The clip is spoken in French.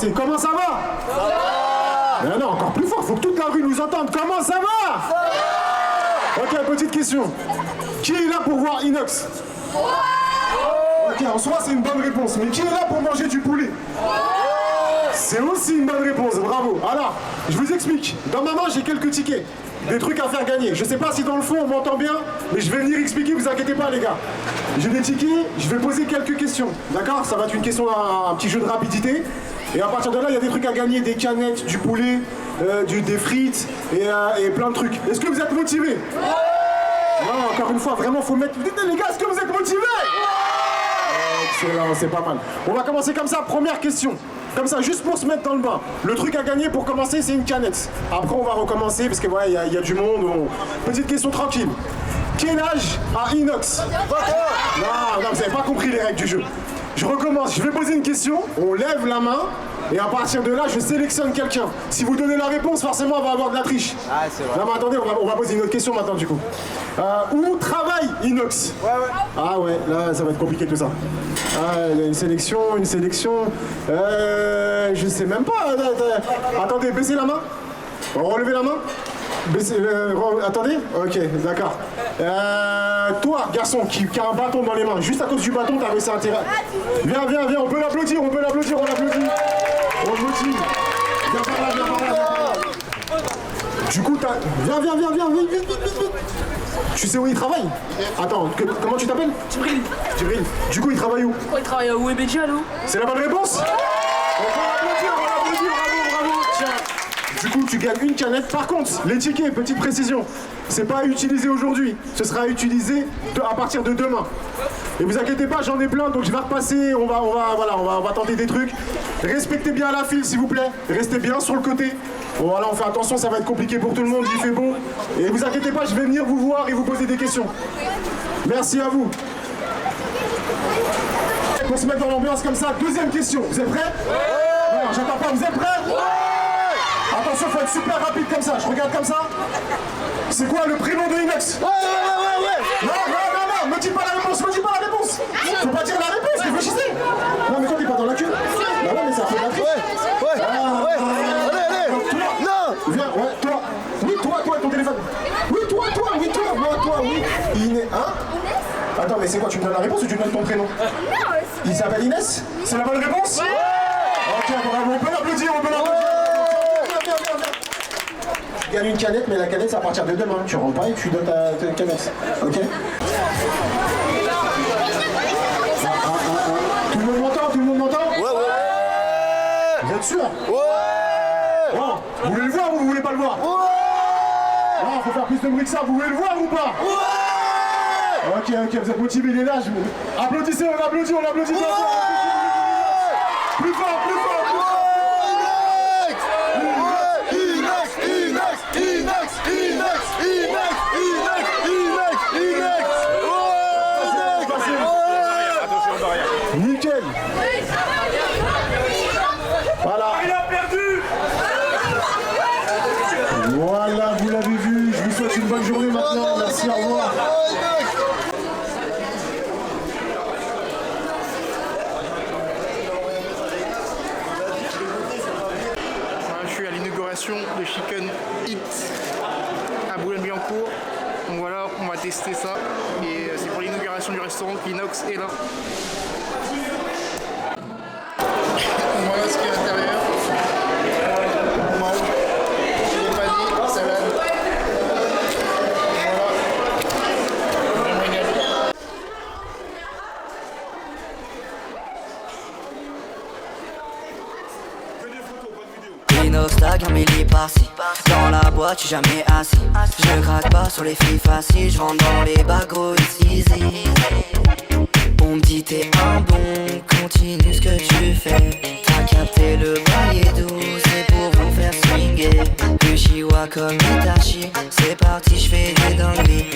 c'est comment ça va? Mais non, encore plus fort, faut que toute la rue nous entende. Comment ça va? Ok, petite question. Qui est là pour voir Inox? Ok, en soi, c'est une bonne réponse. Mais qui est là pour manger du poulet? C'est aussi une bonne réponse, bravo. Alors, je vous explique. Dans ma main, j'ai quelques tickets. Des trucs à faire gagner. Je sais pas si dans le fond on m'entend bien, mais je vais venir expliquer, vous inquiétez pas les gars. J'ai des tickets, je vais poser quelques questions. D'accord? Ça va être une question, un petit jeu de rapidité. Et à partir de là, il y a des trucs à gagner, des canettes, du poulet, des frites et plein de trucs. Est-ce que vous êtes motivés? Non, encore une fois, vraiment, faut mettre... Dites les gars, est-ce que vous êtes motivés? Excellent, c'est pas mal. On va commencer comme ça, première question. Comme ça, juste pour se mettre dans le bain. Le truc à gagner pour commencer, c'est une canette. Après, on va recommencer parce que voilà, il y a du monde. Petite question tranquille. Quel âge a Inox? Non, vous n'avez pas compris les règles du jeu. Je recommence, je vais poser une question, on lève la main, et à partir de là, je sélectionne quelqu'un. Si vous donnez la réponse, forcément, on va avoir de la triche. Ah, c'est vrai. Non, mais attendez, on va poser une autre question maintenant, du coup. Où travaille Inox? Ouais. Ah ouais, là, ça va être compliqué tout ça. Ah, il y a une sélection... je sais même pas. Attendez, baissez la main. Relevez la main. Attendez. Ok, d'accord. Toi, garçon, qui a un bâton dans les mains, juste à cause du bâton, t'as réussi à intérêt. Viens, on peut l'applaudir, on l'applaudit. On le motive. Viens par là. Du coup, viens, vite. Tu sais où il travaille? Attends, comment tu t'appelles? Djibril. Du coup, il travaille où? Il travaille à Ouébédia, là. C'est la bonne réponse? On peut l'applaudir, bravo. Tiens. Du coup, tu gagnes une canette. Par contre, les tickets, petite précision, c'est pas à utiliser aujourd'hui. Ce sera à utiliser à partir de demain. Et vous inquiétez pas, j'en ai plein, donc je vais repasser. On va tenter des trucs. Respectez bien la file, s'il vous plaît. Restez bien sur le côté. Voilà, on fait attention, ça va être compliqué pour tout le monde. Il fait beau. Et vous inquiétez pas, je vais venir vous voir et vous poser des questions. Merci à vous. Pour se mettre dans l'ambiance comme ça, deuxième question. Vous êtes prêts? Non, j'entends pas. Vous êtes prêts? Attention, faut être super rapide comme ça. Je regarde comme ça. C'est quoi le prénom de Inox? Ouais. Non, me dis pas la réponse. Faut pas dire la réponse, réfléchissez. Non, mais toi, t'es pas dans la queue. Bah ouais, mais ça fait de la triche. Allez. Non. Viens, toi. Oui, toi, ton téléphone. Oui, toi. Attends, mais c'est quoi? Tu me donnes la réponse ou tu me donnes ton prénom? Il s'appelle Inès? C'est la bonne réponse? Ok, bravo. On peut l'applaudir. Tu gagnes une canette, mais la canette c'est à partir de demain. Tu rentres pas et tu donnes ta canette. Ok? Tout le monde m'entend? Ouais. Vous êtes sûr? Ouais. Bon, vous voulez le voir ou vous voulez pas le voir? Ouais. Non, faut faire plus de bruit que ça. Vous voulez le voir ou pas? Ouais. Ok, vous êtes motivés, il est là. Applaudissez, on applaudit. Ouais. Plus fort. Nickel. Voilà. Il a perdu. Voilà, vous l'avez vu. Je vous souhaite une bonne journée maintenant. Merci, au revoir. Je suis à l'inauguration de Chicken Hit à Boulogne-Billancourt. Donc voilà, on va tester ça. Et c'est pour l'inauguration du restaurant qu'Inox est là. Voilà ce qu'il y a à l'intérieur. Fromage, filet pané, salade. Voilà. Vraiment énervé. Inox tag, un milli par-ci. Dans la boîte, j'suis jamais assis. Je craque pas sur les filles faciles. J'rentre dans les bagos ici. On me dit t'es un bon, continue ce que tu fais. T'as capté le bail est doux, c'est pour vous faire swinguer. Le chihuahua comme Itachi, c'est parti, j'fais des dingueries.